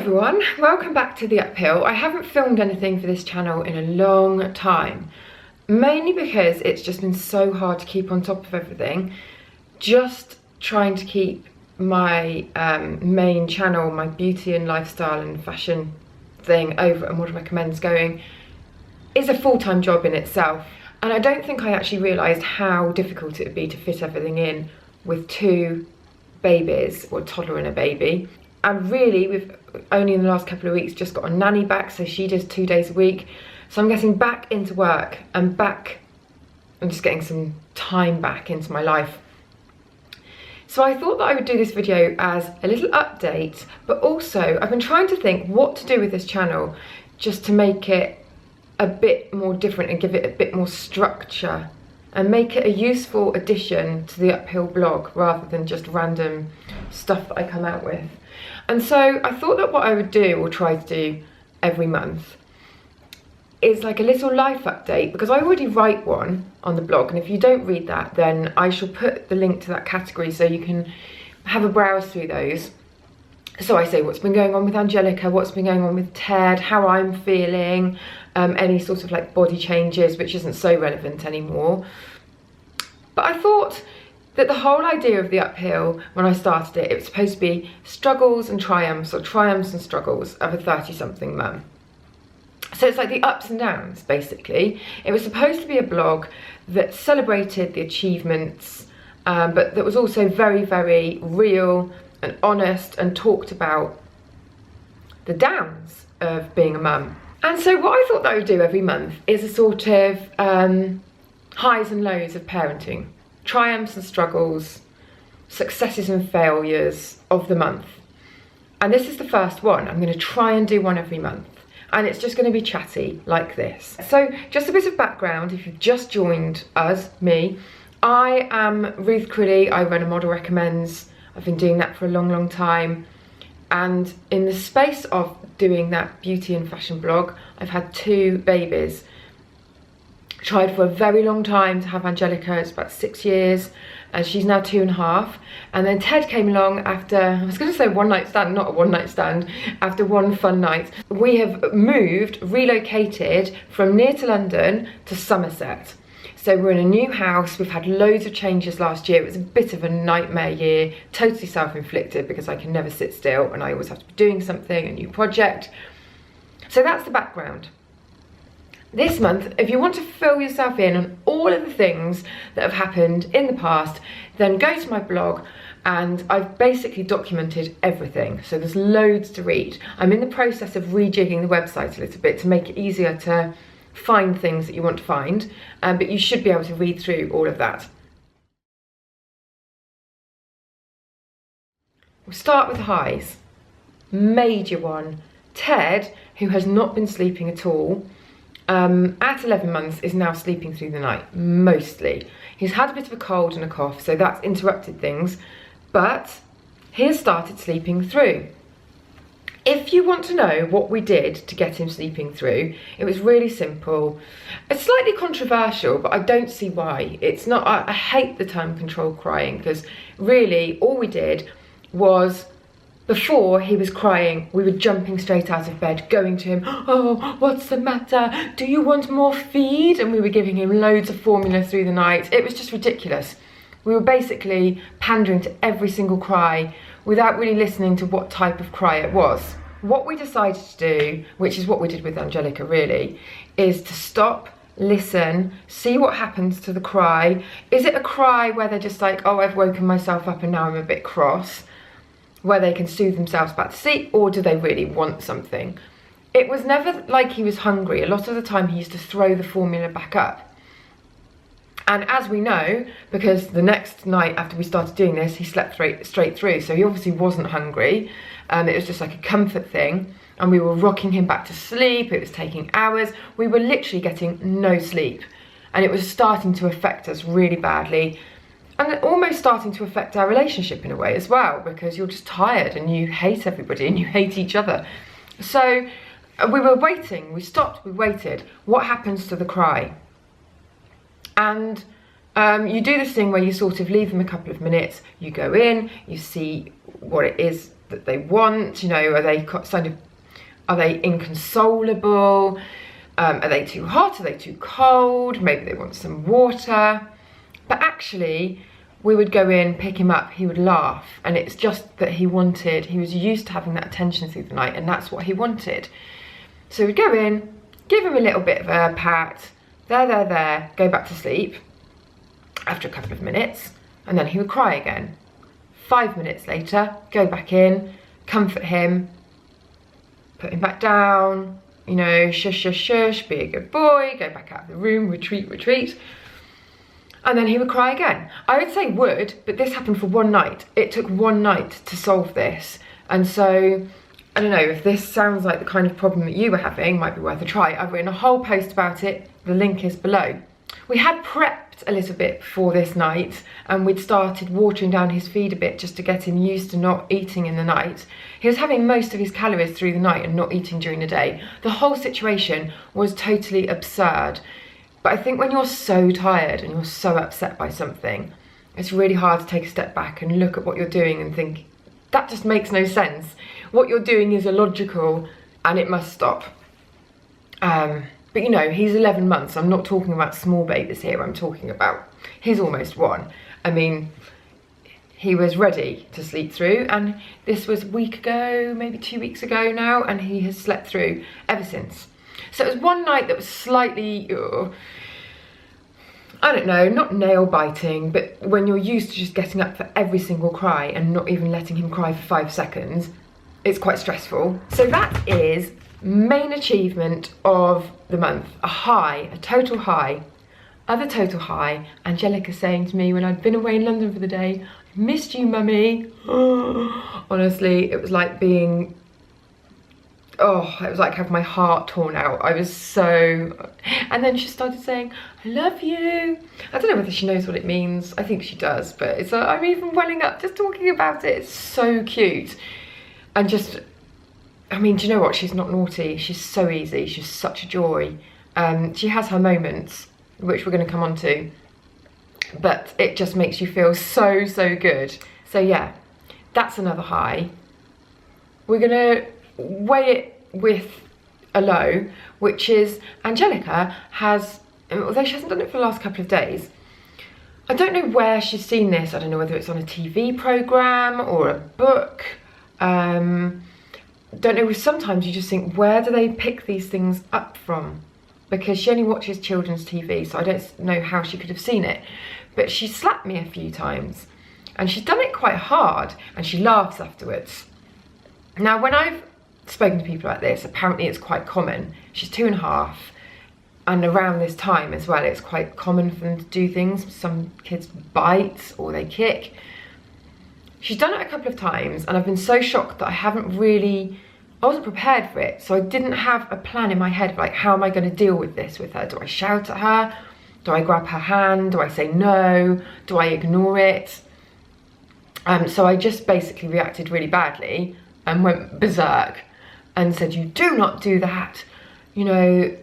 everyone, welcome back to The Uphill. I haven't filmed anything for this channel in a long time, mainly because it's just been so hard to keep on top of everything. Just trying to keep my main channel, my beauty and lifestyle and fashion thing over at Model Recommends going is a full-time job in itself. And I don't think I actually realised how difficult it would be to fit everything in with two babies, or a toddler and a baby. And really, we've only in the last couple of weeks just got a nanny back, so she does 2 days a week. So I'm getting back into work and I'm just getting some time back into my life. So I thought that I would do this video as a little update, but also I've been trying to think what to do with this channel just to make it a bit more different and give it a bit more structure and make it a useful addition to the Uphill blog rather than just random stuff that I come out with. And so I thought that what I would do, or try to do every month, is like a little life update, because I already write one on the blog, and if you don't read that, then I shall put the link to that category so you can have a browse through those. So I say what's been going on with Angelica, what's been going on with Ted, how I'm feeling, any sort of like body changes, which isn't so relevant anymore. But I thought that the whole idea of the Uphill, when I started it, it was supposed to be struggles and triumphs, or triumphs and struggles of a 30-something mum. So it's like the ups and downs, basically. It was supposed to be a blog that celebrated the achievements, but that was also very, very real and honest, and talked about the downs of being a mum. And so what I thought that I would do every month is a sort of highs and lows of parenting. Triumphs and struggles, successes and failures of the month. And this is the first one. I'm going to try and do one every month. And it's just going to be chatty like this. So just a bit of background, if you've just joined us, me, I am Ruth Crilly. I run a Model Recommends. I've been doing that for a long, long time. And in the space of doing that beauty and fashion blog, I've had two babies. Tried for a very long time to have Angelica. It's about 6 years, and she's now 2.5. And then Ted came along after, I was going to say one night stand, not a one night stand, after one fun night. We have relocated from near to London to Somerset. So we're in a new house. We've had loads of changes last year. It was a bit of a nightmare year, totally self-inflicted, because I can never sit still and I always have to be doing something, a new project. So that's the background. This month, if you want to fill yourself in on all of the things that have happened in the past, then go to my blog, and I've basically documented everything. So there's loads to read. I'm in the process of rejigging the website a little bit to make it easier to find things that you want to find, but you should be able to read through all of that. We'll start with the highs. Major one. Ted, who has not been sleeping at all, at 11 months is now sleeping through the night, mostly. He's had a bit of a cold and a cough, so that's interrupted things, but he has started sleeping through. If you want to know what we did to get him sleeping through, it was really simple. It's slightly controversial, but I don't see why. It's not, I hate the term controlled crying, because really all we did was, before he was crying, we were jumping straight out of bed, going to him, oh, what's the matter? Do you want more feed? And we were giving him loads of formula through the night. It was just ridiculous. We were basically pandering to every single cry without really listening to what type of cry it was. What we decided to do, which is what we did with Angelica really, is to stop, listen, see what happens to the cry. Is it a cry where they're just like, oh, I've woken myself up and now I'm a bit cross, where they can soothe themselves back to sleep, or do they really want something? It was never like he was hungry. A lot of the time he used to throw the formula back up. And as we know, because the next night after we started doing this, he slept straight through, so he obviously wasn't hungry. It was just like a comfort thing, and we were rocking him back to sleep. It was taking hours. We were literally getting no sleep, and it was starting to affect us really badly. And almost starting to affect our relationship in a way as well, because you're just tired and you hate everybody and you hate each other. So we were waiting, we stopped, we waited. What happens to the cry? And you do this thing where you sort of leave them a couple of minutes, you go in, you see what it is that they want? You know, are they inconsolable? Are they too hot? Are they too cold? Maybe they want some water. But actually, we would go in, pick him up, he would laugh. And it's just that he was used to having that attention through the night, and that's what he wanted. So we'd go in, give him a little bit of a pat, there, go back to sleep after a couple of minutes, and then he would cry again. 5 minutes later, go back in, comfort him, put him back down, you know, shush, shush, shush, be a good boy, go back out of the room, retreat, retreat. And then he would cry again. I would say would, but this happened for one night. It took one night to solve this. And so, I don't know, if this sounds like the kind of problem that you were having, might be worth a try. I've written a whole post about it. The link is below. We had prepped a little bit for this night, and we'd started watering down his feed a bit just to get him used to not eating in the night. He was having most of his calories through the night and not eating during the day. The whole situation was totally absurd. But I think when you're so tired and you're so upset by something, it's really hard to take a step back and look at what you're doing and think, that just makes no sense. What you're doing is illogical and it must stop. But you know, he's 11 months. I'm not talking about small babies here. I'm talking about, he's almost 1. I mean, he was ready to sleep through, and this was a week ago, maybe 2 weeks ago now, and he has slept through ever since. So it was one night that was slightly, I don't know, not nail biting, but when you're used to just getting up for every single cry and not even letting him cry for 5 seconds, it's quite stressful. So that is main achievement of the month, a total high. Other total high, Angelica saying to me when I'd been away in London for the day, I missed you, mummy. Honestly, it was like being, it was like having my heart torn out. I was so, and then she started saying, I love you. I don't know whether she knows what it means. I think she does, but it's I'm even welling up just talking about it. It's so cute. And just, I mean, do you know what? She's not naughty. She's so easy. She's such a joy. She has her moments, which we're going to come on to, but it just makes you feel so, so good. So yeah, that's another high. We're going to weigh it with a low, which is Angelica has, although she hasn't done it for the last couple of days, I don't know where she's seen this. I don't know whether it's on a TV programme or a book. Don't know, sometimes you just think, where do they pick these things up from? Because she only watches children's TV, so I don't know how she could have seen it. But she slapped me a few times, and she's done it quite hard, and she laughs afterwards. Now, when I've spoken to people like this, apparently it's quite common. She's 2.5, and around this time as well, it's quite common for them to do things. Some kids bite or they kick. She's done it a couple of times, and I've been so shocked that I wasn't prepared for it. So I didn't have a plan in my head of like, how am I going to deal with this with her? Do I shout at her? Do I grab her hand? Do I say no? Do I ignore it? So I just basically reacted really badly and went berserk and said, you do not do that, you know.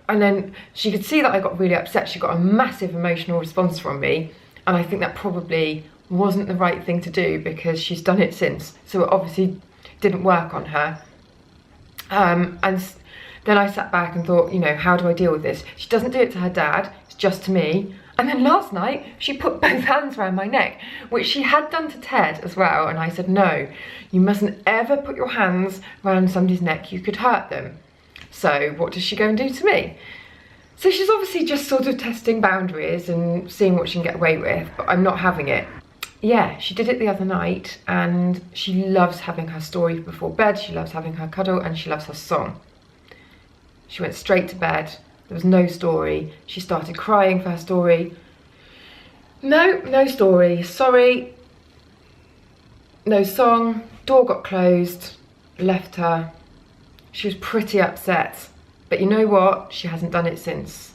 And then she could see that I got really upset. She got a massive emotional response from me, and I think that probably wasn't the right thing to do because she's done it since, so it obviously didn't work on her. And then I sat back and thought, you know, how do I deal with this? She doesn't do it to her dad, it's just to me. And then last night she put both hands around my neck, which she had done to Ted as well, and I said, no, you mustn't ever put your hands around somebody's neck, you could hurt them. So what does she go and do to me? So she's obviously just sort of testing boundaries and seeing what she can get away with, but I'm not having it. Yeah, she did it the other night, and she loves having her story before bed, she loves having her cuddle, and she loves her song. She went straight to bed, there was no story. She started crying for her story. No story, sorry. No song, door got closed, left her. She was pretty upset, but you know what? She hasn't done it since.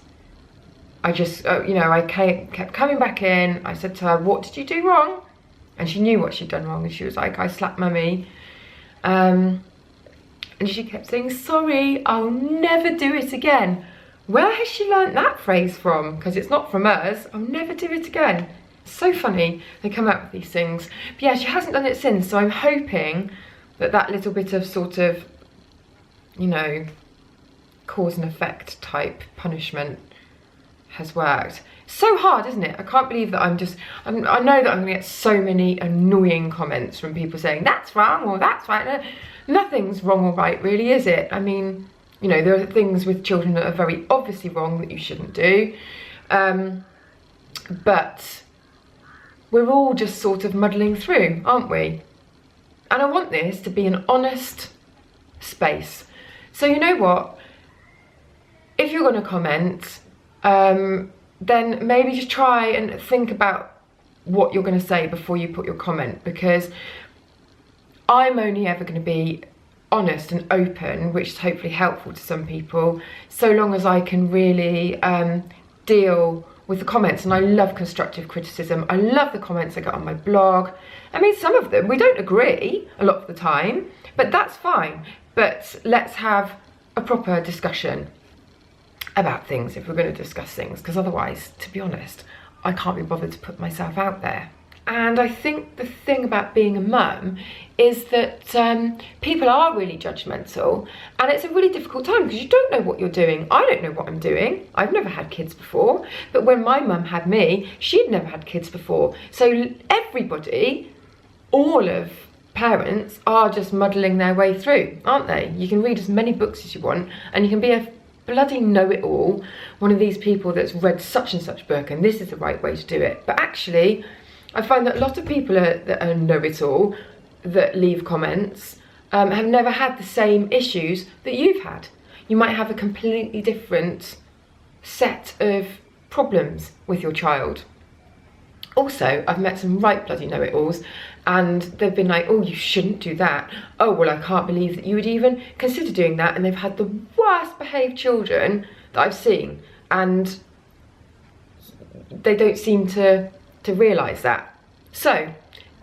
I just, you know, I kept coming back in. I said to her, what did you do wrong? And she knew what she'd done wrong. And she was like, I slapped mummy. And she kept saying, sorry, I'll never do it again. Where has she learnt that phrase from? Because it's not from us. I'll never do it again. So funny, they come out with these things. But yeah, she hasn't done it since, so I'm hoping that that little bit of sort of, you know, cause and effect type punishment has worked. So hard, isn't it? I can't believe that I know that I'm gonna get so many annoying comments from people saying that's wrong or that's right. Nothing's wrong or right, really, is it? I mean, you know, there are things with children that are very obviously wrong that you shouldn't do. But we're all just sort of muddling through, aren't we? And I want this to be an honest space. So you know what? If you're going to comment, then maybe just try and think about what you're going to say before you put your comment, because I'm only ever going to be honest and open, which is hopefully helpful to some people, so long as I can really deal with the comments. And I love constructive criticism. I love the comments I get on my blog. I mean, some of them we don't agree a lot of the time, but that's fine. But let's have a proper discussion about things if we're going to discuss things, because otherwise, to be honest, I can't be bothered to put myself out there. And I think the thing about being a mum is that people are really judgmental, and it's a really difficult time because you don't know what you're doing. I don't know what I'm doing. I've never had kids before, but when my mum had me, she'd never had kids before. So everybody, all of parents, are just muddling their way through, aren't they? You can read as many books as you want, and you can be a bloody know-it-all, one of these people that's read such and such book and this is the right way to do it. But actually, I find that a lot of people that are know-it-all, that leave comments, have never had the same issues that you've had. You might have a completely different set of problems with your child. Also, I've met some right bloody know-it-alls, and they've been like, oh, you shouldn't do that. Oh, well, I can't believe that you would even consider doing that. And they've had the worst behaved children that I've seen, and they don't seem to realise that. So,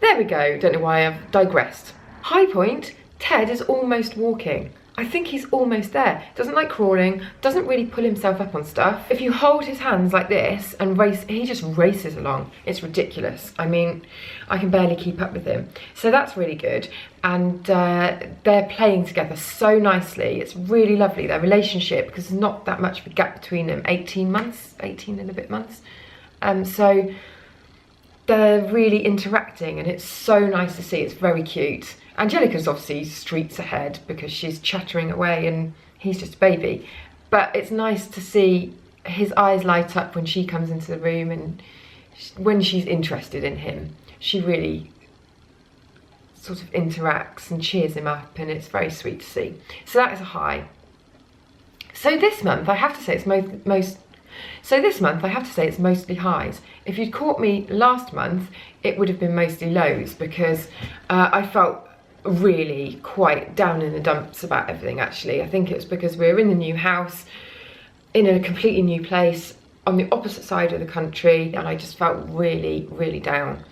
there we go. Don't know why I've digressed. High point, Ted is almost walking. I think he's almost there. Doesn't like crawling, doesn't really pull himself up on stuff. If you hold his hands like this and race, he just races along. It's ridiculous. I mean, I can barely keep up with him. So that's really good. And they're playing together so nicely. It's really lovely, their relationship, because there's not that much of a gap between them. 18 and a bit months. So they're really interacting, and it's so nice to see. It's very cute. Angelica's obviously streets ahead because she's chattering away and he's just a baby. But it's nice to see his eyes light up when she comes into the room, and when she's interested in him, she really sort of interacts and cheers him up, and it's very sweet to see. So that is a high. So this month, I have to say it's mostly highs. If you'd caught me last month, it would have been mostly lows, because I felt really quite down in the dumps about everything. Actually, I think it was because we were in the new house, in a completely new place, on the opposite side of the country, and I just felt really, really down.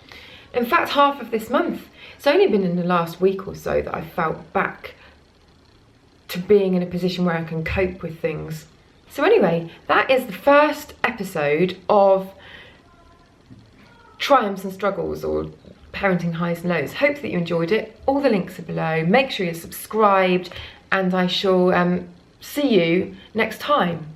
In fact, half of this month, it's only been in the last week or so that I felt back to being in a position where I can cope with things. So anyway, that is the first episode of Triumphs and Struggles, or Parenting Highs and Lows. Hope that you enjoyed it. All the links are below. Make sure you're subscribed, and I shall see you next time.